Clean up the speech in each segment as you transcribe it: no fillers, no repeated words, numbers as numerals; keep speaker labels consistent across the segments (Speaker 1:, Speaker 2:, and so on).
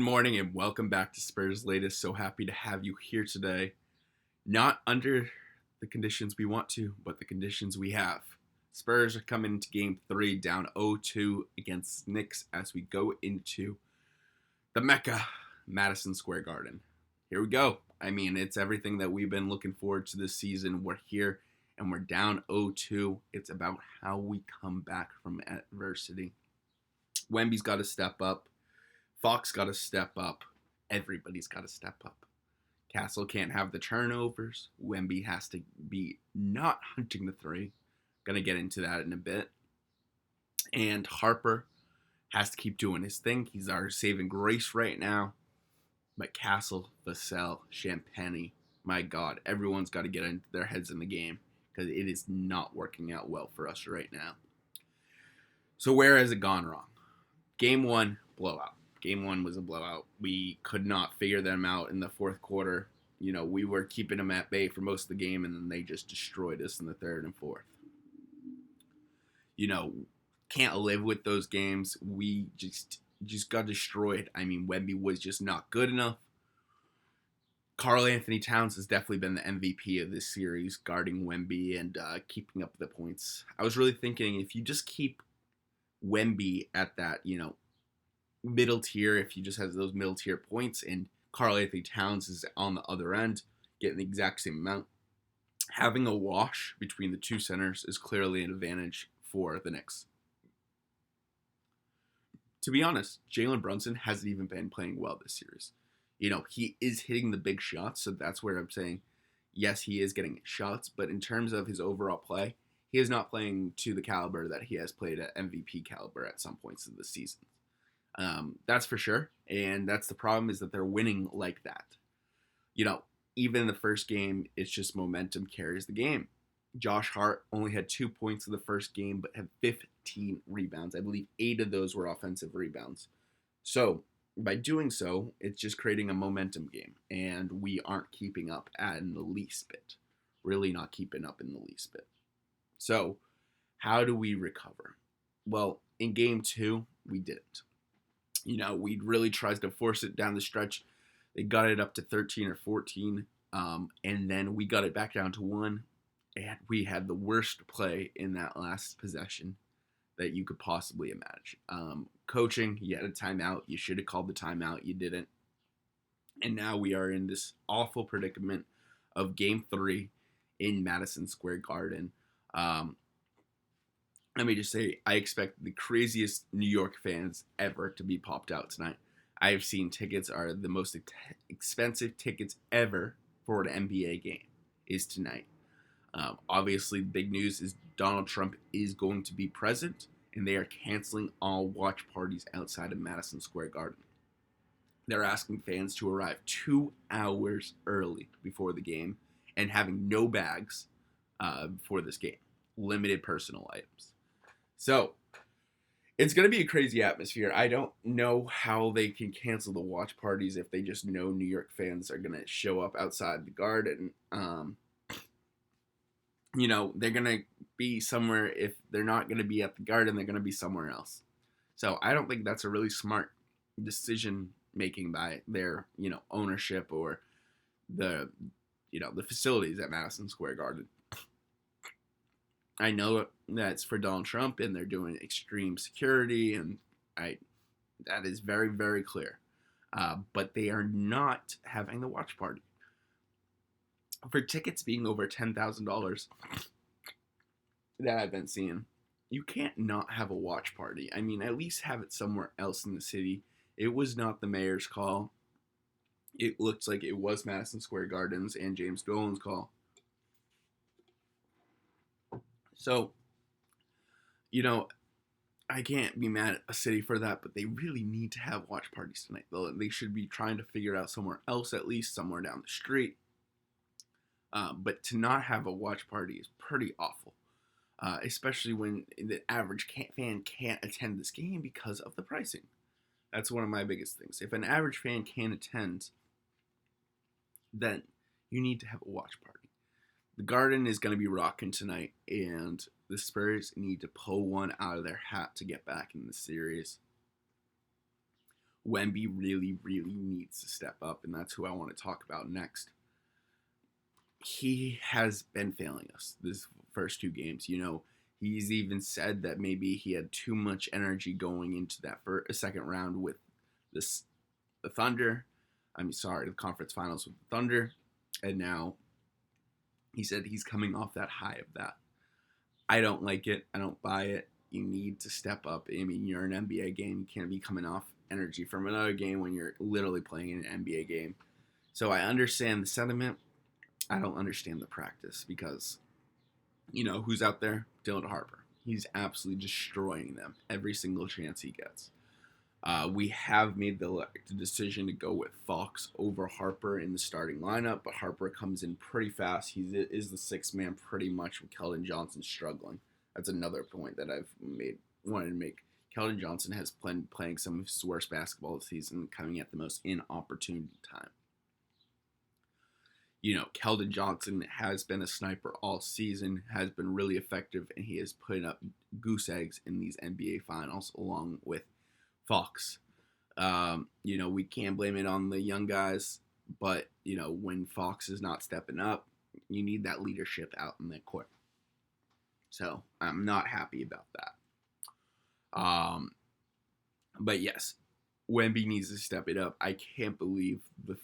Speaker 1: Good morning and welcome back to Spurs Latest. So happy to have you here today. Not under the conditions we want to, but the conditions we have. Spurs are coming into game 3 down 0-2 against Knicks as we go into the Mecca, Madison Square Garden. Here we go. I mean, it's everything that we've been looking forward to this season. We're here and we're down 0-2. It's about how we come back from adversity. Wemby's got to step up. Fox got to step up. Everybody's got to step up. Castle can't have the turnovers. Wemby has to be not hunting the three. Gonna get into that in a bit. And Harper has to keep doing his thing. He's our saving grace right now. But Castle, Vassell, Champagny, my God, everyone's got to get into their heads in the game because it is not working out well for us right now. So where has it gone wrong? Game 1, blowout. Game 1 was a blowout. We could not figure them out in the fourth quarter. You know, we were keeping them at bay for most of the game, and then they just destroyed us in the third and fourth. You know, can't live with those games. We just got destroyed. I mean, Wemby was just not good enough. Karl Anthony Towns has definitely been the MVP of this series, guarding Wemby and keeping up the points. I was really thinking if you just keep Wemby at that, middle tier, if he just has those middle tier points and Karl Anthony Towns is on the other end getting the exact same amount, having a wash between the two centers is clearly an advantage for the Knicks. To be honest, Jalen Brunson hasn't even been playing well this series. He is hitting the big shots, so that's where I'm saying yes, he is getting shots, but in terms of his overall play, he is not playing to the caliber that he has played at MVP caliber at some points of the season. That's for sure. And that's the problem, is that they're winning like that. Even in the first game, it's just momentum carries the game. Josh Hart only had 2 points in the first game, but had 15 rebounds. I believe 8 of those were offensive rebounds. So by doing so, it's just creating a momentum game. And we aren't keeping up in the least bit. Really not keeping up in the least bit. So how do we recover? Well, in game 2, we didn't. We really tried to force it down the stretch. They got it up to 13 or 14, and then we got it back down to 1, and we had the worst play in that last possession that you could possibly imagine. Coaching, you had a timeout. You should have called the timeout. You didn't. And now we are in this awful predicament of Game 3 in Madison Square Garden. Let me just say, I expect the craziest New York fans ever to be popped out tonight. I have seen tickets are the most expensive tickets ever for an NBA game is tonight. Obviously, the big news is Donald Trump is going to be present, and they are canceling all watch parties outside of Madison Square Garden. They're asking fans to arrive 2 hours early before the game and having no bags for this game. Limited personal items. So, it's going to be a crazy atmosphere. I don't know how they can cancel the watch parties if they just know New York fans are going to show up outside the Garden. They're going to be somewhere. If they're not going to be at the Garden, they're going to be somewhere else. So, I don't think that's a really smart decision making by their, ownership or the facilities at Madison Square Garden. I know that's for Donald Trump, and they're doing extreme security, and that is very, very clear. But they are not having the watch party. For tickets being over $10,000 that I've been seeing, you can't not have a watch party. I mean, at least have it somewhere else in the city. It was not the mayor's call. It looked like it was Madison Square Garden's and James Dolan's call. So, I can't be mad at a city for that, but they really need to have watch parties tonight. They should be trying to figure it out somewhere else, at least somewhere down the street. But to not have a watch party is pretty awful, especially when the average fan can't attend this game because of the pricing. That's one of my biggest things. If an average fan can't attend, then you need to have a watch party. The Garden is going to be rocking tonight, and the Spurs need to pull one out of their hat to get back in the series. Wemby really, really needs to step up, and that's who I want to talk about next. He has been failing us this first 2 games. He's even said that maybe he had too much energy going into that second round with the Thunder. The conference finals with the Thunder. And now he said he's coming off that high of that. I don't like it. I don't buy it. You need to step up. You're an NBA game. You can't be coming off energy from another game when you're literally playing an NBA game. So I understand the sentiment. I don't understand the practice because, who's out there? Dylan Harper. He's absolutely destroying them every single chance he gets. We have made the decision to go with Fox over Harper in the starting lineup, but Harper comes in pretty fast. He is the sixth man pretty much with Keldon Johnson struggling. That's another point that I've wanted to make. Keldon Johnson has been playing some of his worst basketball this season, coming at the most inopportune time. Keldon Johnson has been a sniper all season, has been really effective, and he is putting up goose eggs in these NBA finals along with Fox. We can't blame it on the young guys, but, when Fox is not stepping up, you need that leadership out in the court. So I'm not happy about that. But yes, Wemby needs to step it up. I can't believe the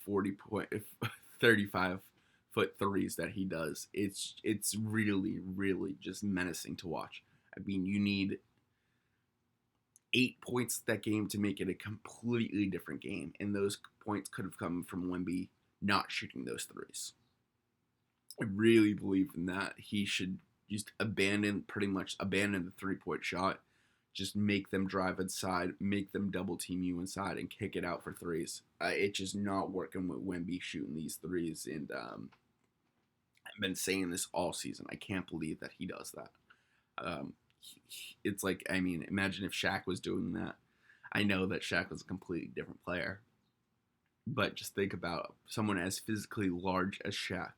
Speaker 1: 35-foot threes that he does. It's really, really just menacing to watch. You need 8 points that game to make it a completely different game, and those points could have come from Wemby not shooting those threes. I really believe in that. He should just abandon the 3-point shot. Just make them drive inside, make them double team you inside, and kick it out for threes. It's just not working with Wemby shooting these threes, and I've been saying this all season. I can't believe that he does that. It's like, imagine if Shaq was doing that. I know that Shaq was a completely different player, but just think about someone as physically large as Shaq,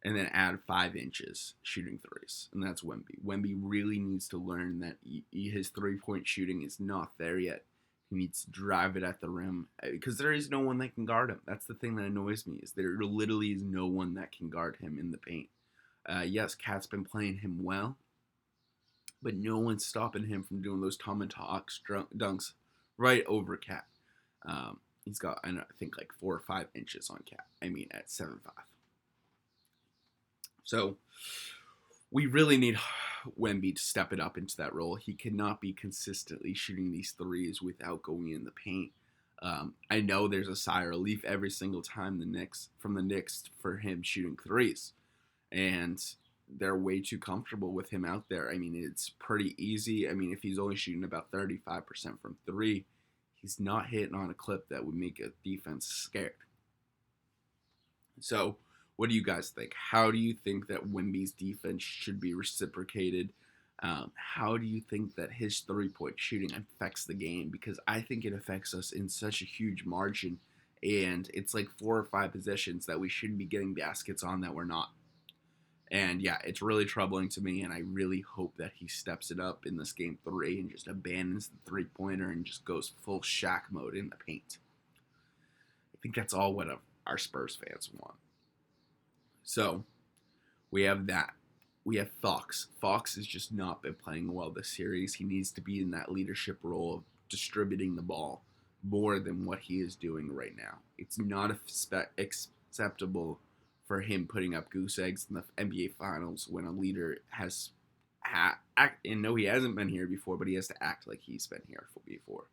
Speaker 1: and then add 5 inches shooting threes, and that's Wemby. Wemby really needs to learn that his 3-point shooting is not there yet. He needs to drive it at the rim because there is no one that can guard him. That's the thing that annoys me, is there literally is no one that can guard him in the paint. Yes, Cat's been playing him well, but no one's stopping him from doing those Tomahawk dunks right over Cat. He's got, I think, like 4 or 5 inches on Cat. At 7'5". So we really need Wemby to step it up into that role. He cannot be consistently shooting these threes without going in the paint. I know there's a sigh of relief every single time from the Knicks for him shooting threes, and they're way too comfortable with him out there. It's pretty easy. If he's only shooting about 35% from 3, he's not hitting on a clip that would make a defense scared. So what do you guys think? How do you think that Wemby's defense should be reciprocated? How do you think that his 3-point shooting affects the game? Because I think it affects us in such a huge margin, and it's like 4 or 5 possessions that we should be getting baskets on that we're not. And yeah, it's really troubling to me, and I really hope that he steps it up in this game 3 and just abandons the 3-pointer and just goes full Shaq mode in the paint. I think that's all what our Spurs fans want. So, we have that. We have Fox. Fox has just not been playing well this series. He needs to be in that leadership role of distributing the ball more than what he is doing right now. It's not acceptable for him putting up goose eggs in the NBA Finals when a leader has and no, he hasn't been here before, but he has to act like he's been here before.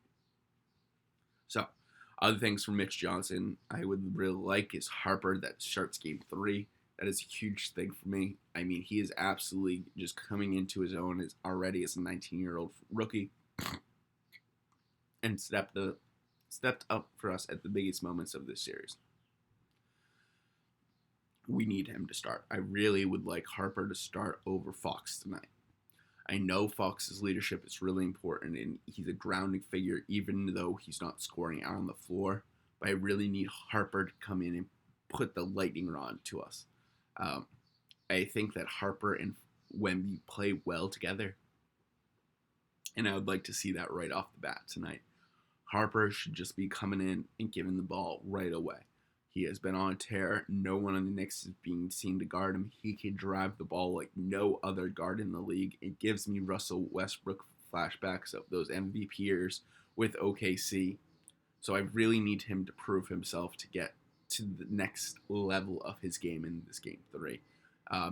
Speaker 1: So, other things from Mitch Johnson I would really like is Harper that starts game 3. That is a huge thing for me. He is absolutely just coming into his own already as a 19-year-old rookie, and stepped up for us at the biggest moments of this series. We need him to start. I really would like Harper to start over Fox tonight. I know Fox's leadership is really important, and he's a grounding figure, even though he's not scoring out on the floor. But I really need Harper to come in and put the lightning rod to us. I think that Harper and Wemby play well together, and I would like to see that right off the bat tonight. Harper should just be coming in and giving the ball right away. He has been on a tear. No one on the Knicks is being seen to guard him. He can drive the ball like no other guard in the league. It gives me Russell Westbrook flashbacks of those MVP years with OKC. So I really need him to prove himself to get to the next level of his game in this game 3.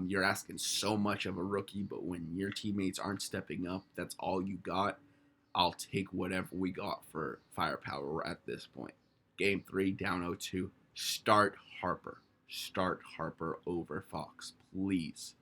Speaker 1: You're asking so much of a rookie, but when your teammates aren't stepping up, that's all you got. I'll take whatever we got for firepower at this point. Game 3, down 0-2. Start Harper. Start Harper over Fox, please.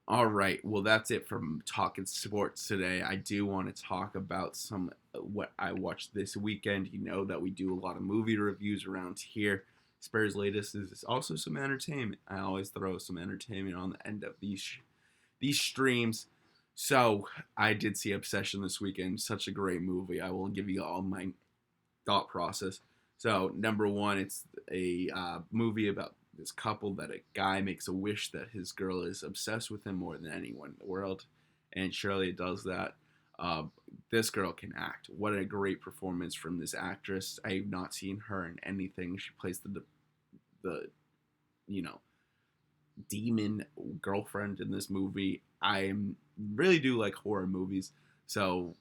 Speaker 1: All right, well, that's it from Talking Sports today. I do want to talk about some what I watched this weekend. You know that we do a lot of movie reviews around here. Spurs Latest is also some entertainment. I always throw some entertainment on the end of these streams. So I did see Obsession this weekend. Such a great movie. I will give you all my thought process. So number one, it's a movie about this couple that a guy makes a wish that his girl is obsessed with him more than anyone in the world, and Shirley does that. This girl can act. What a great performance from this actress. I have not seen her in anything. She plays the demon girlfriend in this movie. I really do like horror movies, so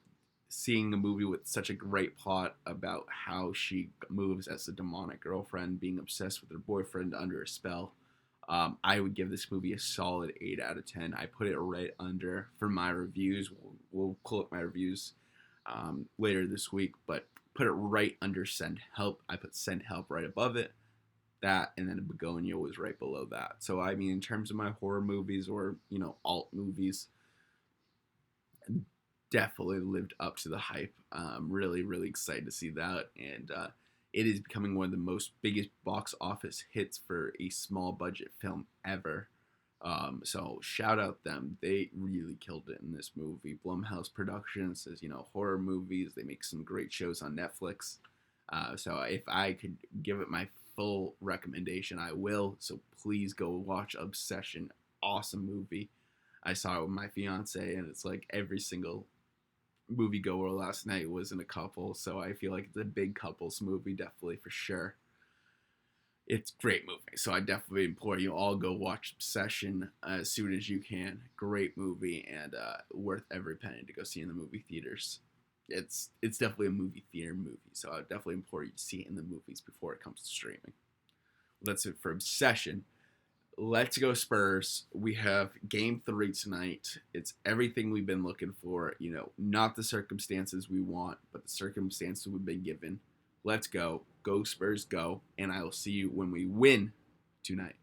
Speaker 1: seeing a movie with such a great plot about how she moves as a demonic girlfriend, being obsessed with her boyfriend under a spell, I would give this movie a solid 8 out of 10. I put it right under for my reviews. We'll pull up my reviews later this week, but put it right under Send Help. I put Send Help right above it. That, and then Begonia was right below that. So, I mean, in terms of my horror movies or, alt movies, definitely lived up to the hype. Really, really excited to see that. And it is becoming one of the most biggest box office hits for a small budget film ever. So shout out them. They really killed it in this movie. Blumhouse Productions says, horror movies. They make some great shows on Netflix. So if I could give it my full recommendation, I will. So please go watch Obsession. Awesome movie. I saw it with my fiance, and it's like every single moviegoer last night was in a couple, so I feel like it's a big couples movie, definitely, for sure. It's a great movie, so I definitely implore you all go watch Obsession as soon as you can. Great movie, and worth every penny to go see in the movie theaters. It's definitely a movie theater movie, so I definitely implore you to see it in the movies before it comes to streaming. Well, that's it for Obsession. Let's go Spurs. We have game 3 tonight. It's everything we've been looking for. Not the circumstances we want, but the circumstances we've been given. Let's go. Go Spurs, go. And I will see you when we win tonight.